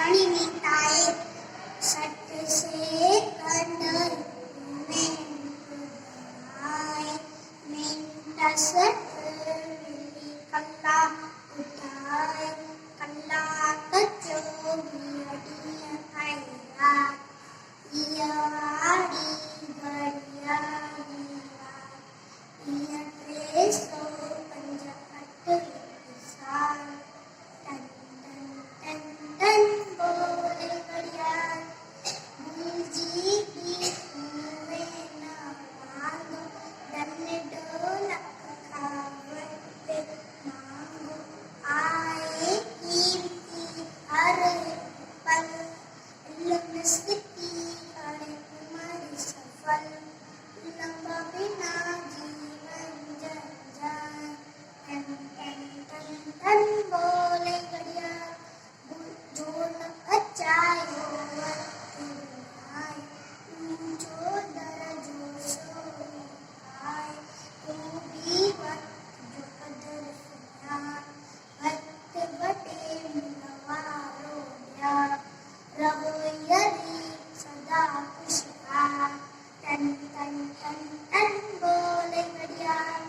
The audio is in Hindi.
अणिमिताए सट से कंडर में आए मिंटा सट मिली कल्ला उठाए कल्ला कच्चो बियडिया आया याड़ी बढ़िया या ट्रेसो पंजा साल टन टन टन टन बोले घड़ियाल मुझी की हुए ना मांगो डरने ढोलक खावते मांगो आए कीमती हर पल इल्म स्थिति करे तुम्हारी सफल लंबा बिना जीवन जंजाल टन टन टन टन बोले घड़ियाल जो न बचायो आए ऊंचो दरजो सो आए तू भी वक्त जो कदर सुना वक्त बटे मिलवारो यार रहो यदि सदा खुशहाल टन टन टन टन बोले घड़ियाल।